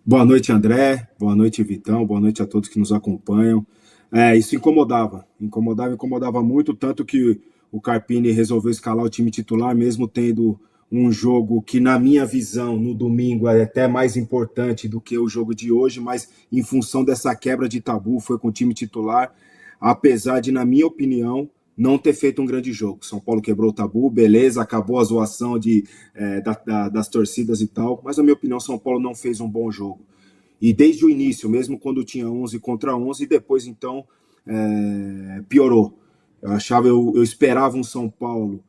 Boa noite, André. Boa noite, Vitão. Boa noite a todos que nos acompanham. Isso incomodava muito, tanto que o Carpini resolveu escalar o time titular, mesmo tendo um jogo que, na minha visão, no domingo é até mais importante do que o jogo de hoje, mas em função dessa quebra de tabu, foi com o time titular, apesar de, na minha opinião, não ter feito um grande jogo. São Paulo quebrou o tabu, beleza, acabou a zoação das torcidas e tal, mas na minha opinião, São Paulo não fez um bom jogo. E desde o início, mesmo quando tinha 11 contra 11, depois então piorou. Eu esperava um São Paulo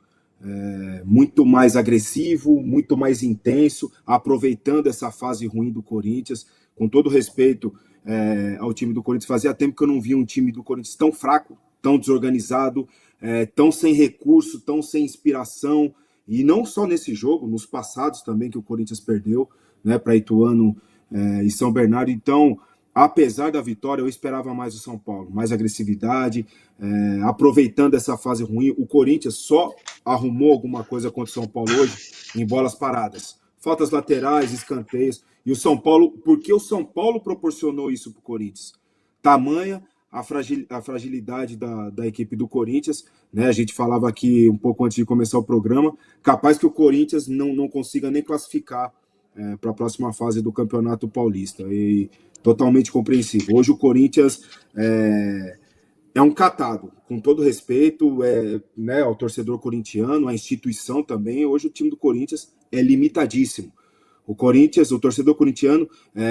muito mais agressivo, muito mais intenso, aproveitando essa fase ruim do Corinthians. Com todo respeito ao time do Corinthians, fazia tempo que eu não via um time do Corinthians tão fraco, tão desorganizado, tão sem recurso, tão sem inspiração. E não só nesse jogo, nos passados também que o Corinthians perdeu, né, para Ituano e São Bernardo. Então, apesar da vitória, eu esperava mais o São Paulo, mais agressividade, aproveitando essa fase ruim. O Corinthians só arrumou alguma coisa contra o São Paulo hoje em bolas paradas. Faltas laterais, escanteios. E o São Paulo, porque o São Paulo proporcionou isso para o Corinthians? Tamanha a fragilidade da equipe do Corinthians, né? A gente falava aqui um pouco antes de começar o programa, capaz que o Corinthians não consiga nem classificar para a próxima fase do Campeonato Paulista. E totalmente compreensível. Hoje o Corinthians é um catado, com todo respeito né, ao torcedor corintiano, à instituição também. Hoje o time do Corinthians é limitadíssimo. O torcedor corintiano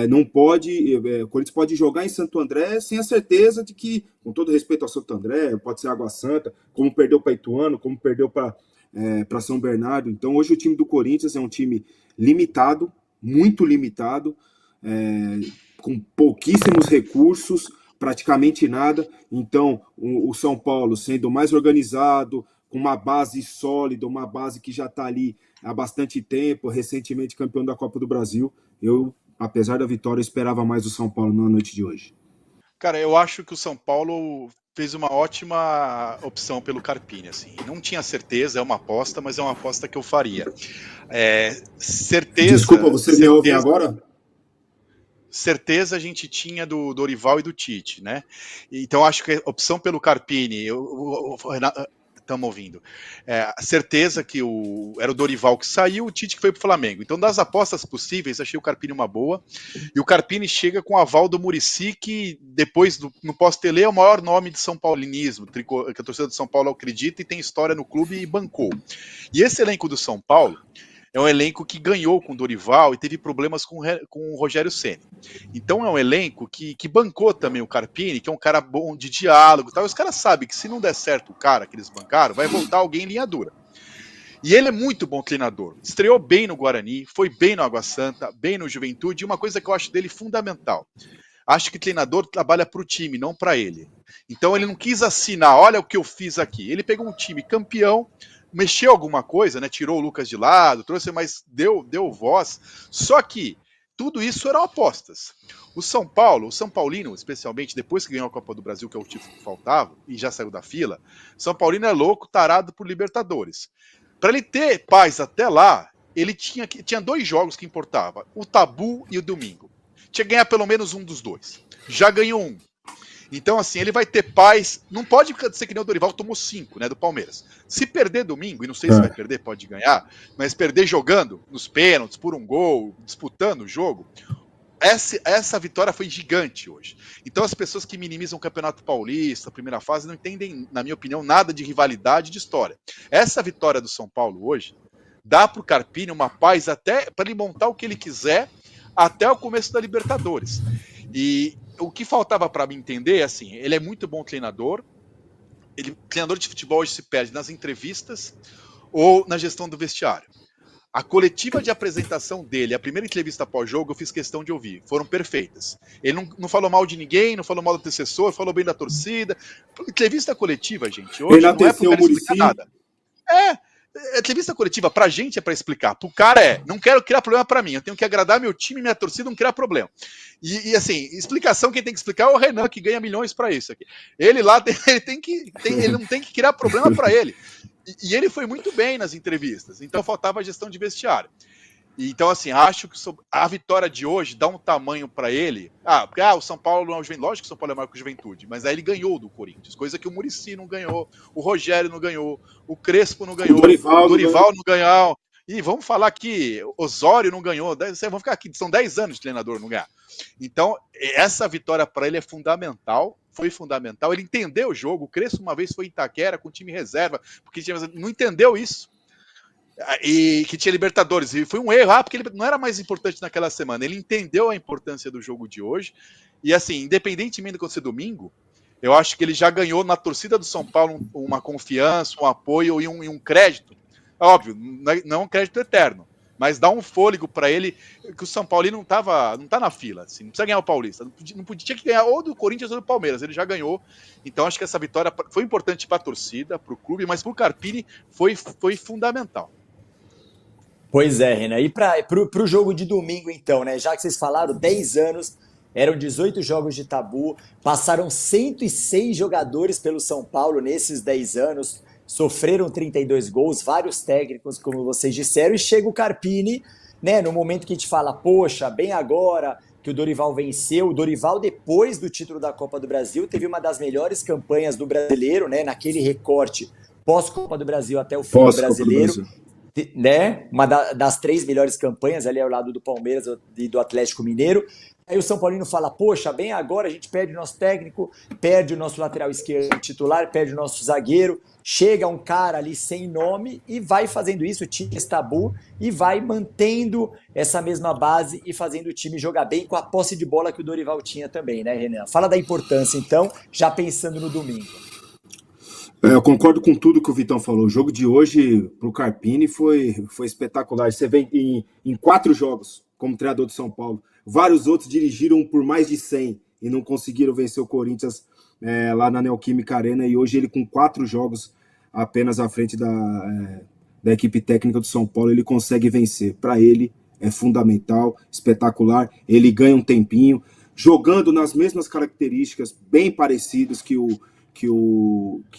não pode. O Corinthians pode jogar em Santo André sem a certeza de que, com todo respeito ao Santo André, pode ser Água Santa, como perdeu para Ituano, como perdeu para São Bernardo. Então, hoje o time do Corinthians é um time limitado, muito limitado, com pouquíssimos recursos, praticamente nada. Então, o São Paulo sendo mais organizado, com uma base sólida, uma base que já está ali há bastante tempo, recentemente campeão da Copa do Brasil. Eu, apesar da vitória, esperava mais o São Paulo na noite de hoje. Cara, eu acho que o São Paulo fez uma ótima opção pelo Carpini, assim. Não tinha certeza, é uma aposta, mas é uma aposta que eu faria. Desculpa, Certeza, vocês me ouvem certeza, agora? certeza a gente tinha do Dorival e do Tite, né? Então acho que a opção pelo Carpini, estamos ouvindo. Certeza que era o Dorival que saiu, o Tite que foi pro Flamengo. Então, das apostas possíveis, achei o Carpini uma boa. E o Carpini chega com o aval do Muricy, que depois, no pós-tele, é o maior nome de São Paulinismo, que a torcida de São Paulo acredita e tem história no clube e bancou. E esse elenco do São Paulo é um elenco que ganhou com o Dorival e teve problemas com o Rogério Ceni. Então é um elenco que bancou também o Carpini, que é um cara bom de diálogo e tal. E os caras sabem que se não der certo o cara que eles bancaram, vai voltar alguém em linha dura. E ele é muito bom treinador. Estreou bem no Guarani, foi bem no Água Santa, bem no Juventude. E uma coisa que eu acho dele fundamental: acho que treinador trabalha para o time, não para ele. Então ele não quis assinar, olha o que eu fiz aqui. Ele pegou um time campeão, mexeu alguma coisa, né? Tirou o Lucas de lado, trouxe, mas deu voz. Só que tudo isso eram apostas. O São Paulo, o São Paulino, especialmente depois que ganhou a Copa do Brasil, que é o título que faltava, e já saiu da fila, São Paulino é louco, tarado por Libertadores. Para ele ter paz até lá, ele tinha dois jogos que importava: o Tabu e o Domingo. Tinha que ganhar pelo menos um dos dois. Já ganhou um. Então, assim, ele vai ter paz. Não pode ser que nem o Dorival tomou 5, né, do Palmeiras. Se perder domingo, e não sei se vai perder, pode ganhar, mas perder jogando nos pênaltis, por um gol, disputando o jogo, essa vitória foi gigante hoje. Então, as pessoas que minimizam o Campeonato Paulista, a primeira fase, não entendem, na minha opinião, nada de rivalidade de história. Essa vitória do São Paulo hoje dá para o Carpini uma paz até para ele montar o que ele quiser até o começo da Libertadores. E o que faltava para mim entender é assim: ele é muito bom treinador. Treinador de futebol hoje se perde nas entrevistas ou na gestão do vestiário. A coletiva de apresentação dele, a primeira entrevista pós-jogo, eu fiz questão de ouvir. Foram perfeitas. Ele não falou mal de ninguém, não falou mal do antecessor, falou bem da torcida. Entrevista coletiva, gente, hoje não é pro Enalteceu o cara explicar Murici. nada. Entrevista coletiva pra gente é pra explicar. Pro cara não quero criar problema pra mim. Eu tenho que agradar meu time, minha torcida, não criar problema. E assim, explicação quem tem que explicar é o Renan, que ganha milhões pra isso aqui. Ele lá, ele não tem que criar problema pra ele. E ele foi muito bem nas entrevistas. Então faltava a gestão de vestiário. Então, assim, acho que a vitória de hoje dá um tamanho para ele. Porque o São Paulo não é o Juventude. Lógico que o São Paulo é maior que o Juventude, mas aí ele ganhou do Corinthians, coisa que o Muricy não ganhou, o Rogério não ganhou, o Crespo não ganhou, o Dorival não ganhou. E vamos falar que Osório não ganhou. Vamos ficar aqui, são 10 anos de treinador não ganhar. Então, essa vitória para ele é fundamental. Foi fundamental. Ele entendeu o jogo. O Crespo uma vez foi em Itaquera com time reserva, porque não entendeu isso. E que tinha Libertadores, e foi um erro, porque ele não era mais importante naquela semana, ele entendeu a importância do jogo de hoje, e assim, independentemente do que ser domingo, eu acho que ele já ganhou na torcida do São Paulo uma confiança, um apoio e um crédito, óbvio, não é um crédito eterno, mas dá um fôlego para ele, que o São Paulo não tá na fila, assim, não precisa ganhar o Paulista, não podia, tinha que ganhar ou do Corinthians ou do Palmeiras, ele já ganhou, então acho que essa vitória foi importante para a torcida, para o clube, mas para o Carpini foi fundamental. Pois é, Renan. E para o jogo de domingo, então, né? Já que vocês falaram, 10 anos, eram 18 jogos de tabu, passaram 106 jogadores pelo São Paulo nesses 10 anos, sofreram 32 gols, vários técnicos, como vocês disseram, e chega o Carpini, né? No momento que a gente fala, poxa, bem agora que o Dorival venceu, o Dorival, depois do título da Copa do Brasil, teve uma das melhores campanhas do brasileiro, né? Naquele recorte pós-Copa do Brasil até o fim do brasileiro. Né? Uma das 3 melhores campanhas ali ao lado do Palmeiras e do Atlético Mineiro. Aí o São Paulino fala, poxa, bem agora a gente perde o nosso técnico, perde o nosso lateral esquerdo titular, perde o nosso zagueiro, chega um cara ali sem nome e vai fazendo isso, tira esse tabu e vai mantendo essa mesma base e fazendo o time jogar bem com a posse de bola que o Dorival tinha também, né, Renan? Fala da importância, então, já pensando no domingo. Eu concordo com tudo que o Vitão falou. O jogo de hoje para o Carpini foi espetacular. Você vê em 4 jogos como treinador de São Paulo. Vários outros dirigiram por mais de 100 e não conseguiram vencer o Corinthians lá na Neoquímica Arena. E hoje ele, com 4 jogos apenas à frente da equipe técnica do São Paulo, ele consegue vencer. Para ele é fundamental, espetacular. Ele ganha um tempinho, jogando nas mesmas características, bem parecidas que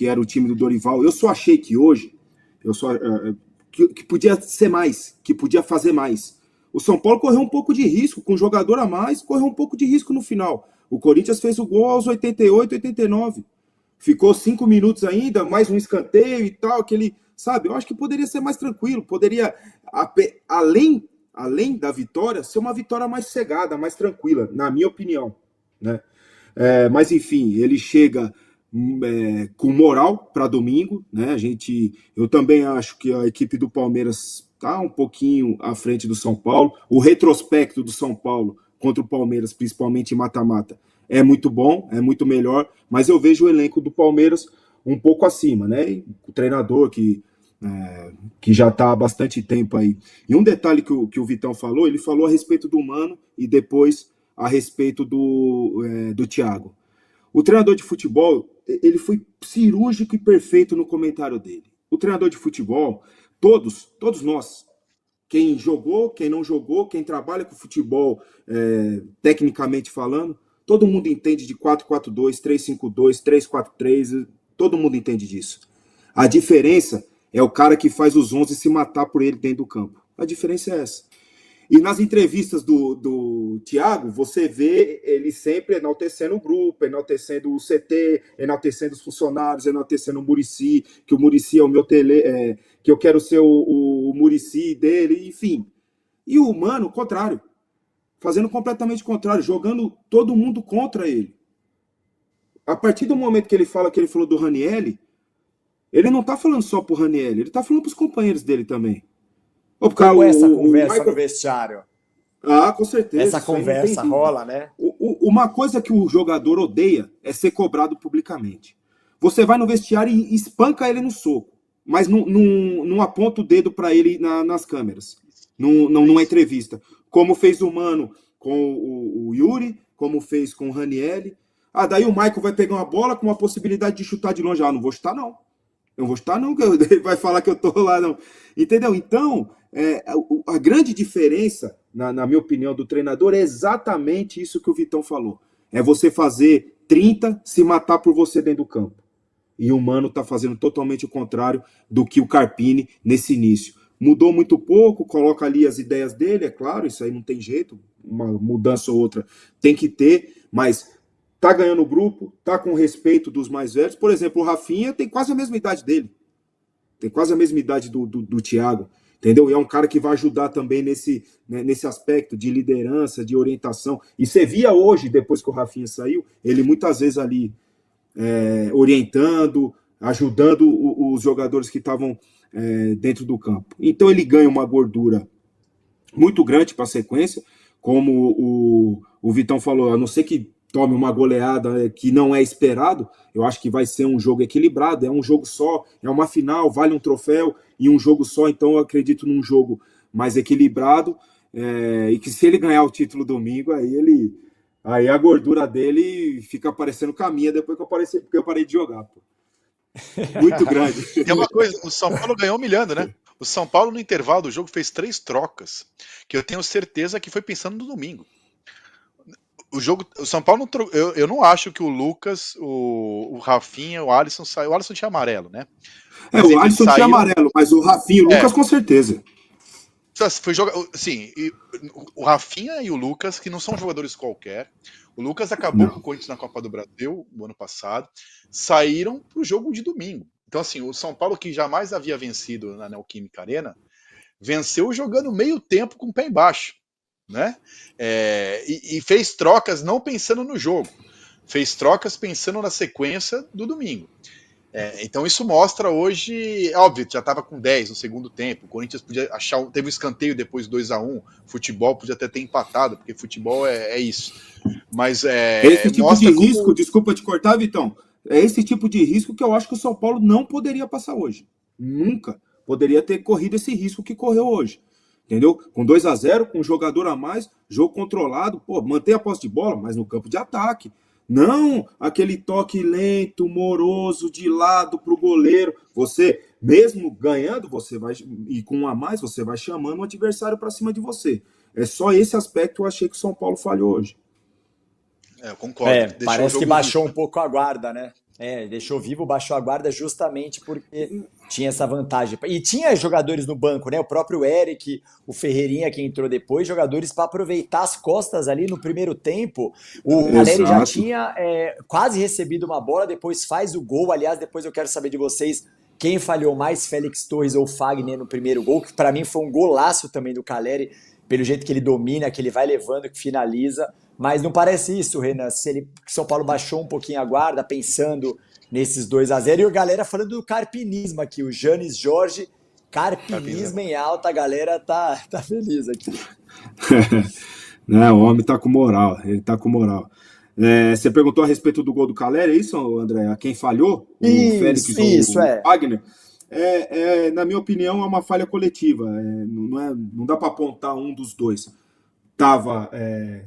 era o time do Dorival. Eu só achei que hoje que podia ser mais, que podia fazer mais. O São Paulo correu um pouco de risco, com um jogador a mais, correu um pouco de risco no final. O Corinthians fez o gol aos 88, 89. Ficou 5 minutos ainda, mais um escanteio e tal, aquele, sabe? Eu acho que poderia ser mais tranquilo, poderia, além da vitória, ser uma vitória mais cegada, mais tranquila, na minha opinião, né? Mas enfim, ele chega com moral para domingo, né? Eu também acho que a equipe do Palmeiras está um pouquinho à frente do São Paulo. O retrospecto do São Paulo contra o Palmeiras, principalmente em mata-mata, é muito bom, é muito melhor, mas eu vejo o elenco do Palmeiras um pouco acima, né? E o treinador que já está há bastante tempo aí. E um detalhe que o Vitão falou, ele falou a respeito do Mano e depois a respeito do Thiago. O treinador de futebol, ele foi cirúrgico e perfeito no comentário dele. O treinador de futebol, todos nós, quem jogou, quem não jogou, quem trabalha com futebol, tecnicamente falando, todo mundo entende de 4-4-2, 3-5-2, 3-4-3, todo mundo entende disso. A diferença é o cara que faz os 11 se matar por ele dentro do campo. A diferença é essa. E nas entrevistas do Thiago, você vê ele sempre enaltecendo o grupo, enaltecendo o CT, enaltecendo os funcionários, enaltecendo o Muricy, que o Muricy é o meu que eu quero ser o Muricy dele, enfim. E o Mano, o contrário. Fazendo completamente o contrário, jogando todo mundo contra ele. A partir do momento que ele falou do Ranieri, ele não está falando só pro Ranieri, ele está falando pros companheiros dele também. Como essa conversa no vestiário? Com certeza. Essa conversa rola, né? Uma coisa que o jogador odeia é ser cobrado publicamente. Você vai no vestiário e espanca ele no soco, mas não aponta o dedo para ele nas câmeras, numa entrevista. Como fez o Mano com o Yuri, como fez com o Ranieri. Daí o Michael vai pegar uma bola com uma possibilidade de chutar de longe. Não vou chutar, não. Eu vou chutar, não, que ele vai falar que eu tô lá, não. Entendeu? Então, a grande diferença, na minha opinião, do treinador é exatamente isso que o Vitão falou. É você fazer 30 se matar por você dentro do campo. E o Mano tá fazendo totalmente o contrário do que o Carpini nesse início. mudou muito pouco, coloca ali as ideias dele, é claro, isso aí não tem jeito, uma mudança ou outra tem que ter, mas tá ganhando o grupo, tá com respeito dos mais velhos. Por exemplo, o Rafinha tem quase a mesma idade dele, tem quase a mesma idade do Thiago, entendeu? E é um cara que vai ajudar também nesse aspecto de liderança, de orientação. E você via hoje, depois que o Rafinha saiu, ele muitas vezes ali orientando, ajudando os jogadores que estavam dentro do campo. Então ele ganha uma gordura muito grande para a sequência, como o Vitão falou, a não ser que tome uma goleada que não é esperado, eu acho que vai ser um jogo equilibrado, é um jogo só, é uma final, vale um troféu e um jogo só, então eu acredito num jogo mais equilibrado, e que se ele ganhar o título domingo, aí a gordura dele fica parecendo caminha depois que eu parei de jogar, pô. Muito grande. E é uma coisa, o São Paulo ganhou humilhando, né? O São Paulo, no intervalo do jogo, fez 3 trocas, que eu tenho certeza que foi pensando no domingo. O São Paulo, eu não acho que o Lucas, o Rafinha, o Alisson saiu. O Alisson tinha amarelo, né? Mas o Alisson tinha amarelo, mas o Rafinha e o Lucas com certeza. Foi sim, o Rafinha e o Lucas, que não são jogadores qualquer. O Lucas acabou com o Corinthians na Copa do Brasil no ano passado, saíram para o jogo de domingo. Então, assim, o São Paulo, que jamais havia vencido na Neoquímica Arena, venceu jogando meio tempo com o pé embaixo, né? E fez trocas não pensando no jogo, fez trocas pensando na sequência do domingo. Então isso mostra hoje, óbvio, já estava com 10 no segundo tempo, o Corinthians podia achar, teve um escanteio depois 2-1, futebol podia até ter empatado, porque futebol é isso. Mas esse tipo de risco, desculpa te cortar, Vitão, é esse tipo de risco que eu acho que o São Paulo não poderia passar hoje. Nunca poderia ter corrido esse risco que correu hoje. Entendeu? Com 2-0, com um jogador a mais, jogo controlado, pô, mantém a posse de bola, mas no campo de ataque. Não aquele toque lento, moroso, de lado para o goleiro. Você, mesmo ganhando, você vai, e com um a mais, você vai chamando o adversário para cima de você. É só esse aspecto que eu achei que o São Paulo falhou hoje. Eu concordo. Parece que baixou um pouco a guarda, né? Deixou vivo, baixou a guarda justamente porque tinha essa vantagem. E tinha jogadores no banco, né? O próprio Eric, o Ferreirinha que entrou depois, jogadores para aproveitar as costas ali no primeiro tempo. O Caleri já tinha quase recebido uma bola, depois faz o gol. Aliás, depois eu quero saber de vocês quem falhou mais, Félix Torres ou Fagner no primeiro gol, que para mim foi um golaço também do Caleri, pelo jeito que ele domina, que ele vai levando, que finaliza. Mas não parece isso, Renan, se São Paulo baixou um pouquinho a guarda, pensando nesses 2-0. E a galera falando do carpinismo aqui, o Janis Jorge, carpinismo em alta, a galera tá feliz aqui. Não, o homem tá com moral, ele tá com moral. Você perguntou a respeito do gol do Caleri, é isso, André? A quem falhou? O Félix ou o Wagner? Na minha opinião, é uma falha coletiva. Não dá para apontar um dos dois. Estava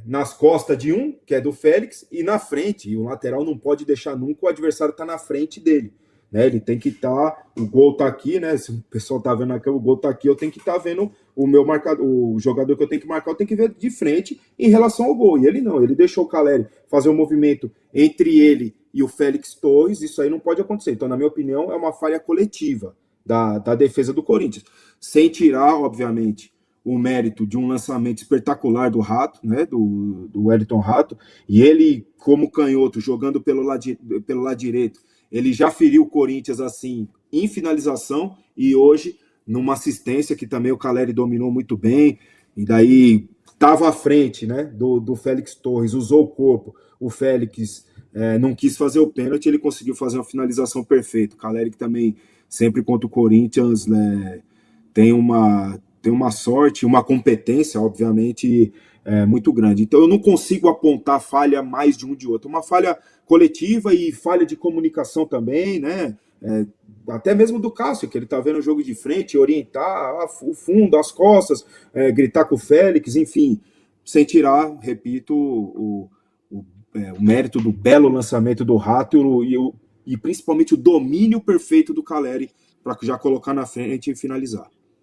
nas costas de um, que é do Félix, e na frente. E o lateral não pode deixar nunca o adversário estar na frente dele. Né? Ele tem que estar. O gol está aqui, né? Se o pessoal está vendo aqui, o gol está aqui, eu tenho que estar vendo o meu marcador, o jogador que eu tenho que marcar, eu tenho que ver de frente em relação ao gol. E ele não, ele deixou o Caleri fazer um movimento entre ele e o Félix Torres. Isso aí não pode acontecer. Então, na minha opinião, é uma falha coletiva da defesa do Corinthians. Sem tirar, obviamente, o mérito de um lançamento espetacular do Rato, né, do Wellington Rato, e ele, como canhoto, jogando pelo lado direito, ele já feriu o Corinthians assim, em finalização, e hoje, numa assistência que também o Caleri dominou muito bem, e daí estava à frente, né, do Félix Torres, usou o corpo, o Félix não quis fazer o pênalti, ele conseguiu fazer uma finalização perfeita. O Caleri que também, sempre contra o Corinthians, né, tem uma sorte, uma competência, obviamente, muito grande. Então eu não consigo apontar falha mais de um de outro. Uma falha coletiva e falha de comunicação também, né? Até mesmo do Cássio, que ele tá vendo o jogo de frente, orientar o fundo, as costas, gritar com o Félix, enfim, sem tirar, repito, o mérito do belo lançamento do Rato e principalmente o domínio perfeito do Caleri para já colocar na frente e finalizar.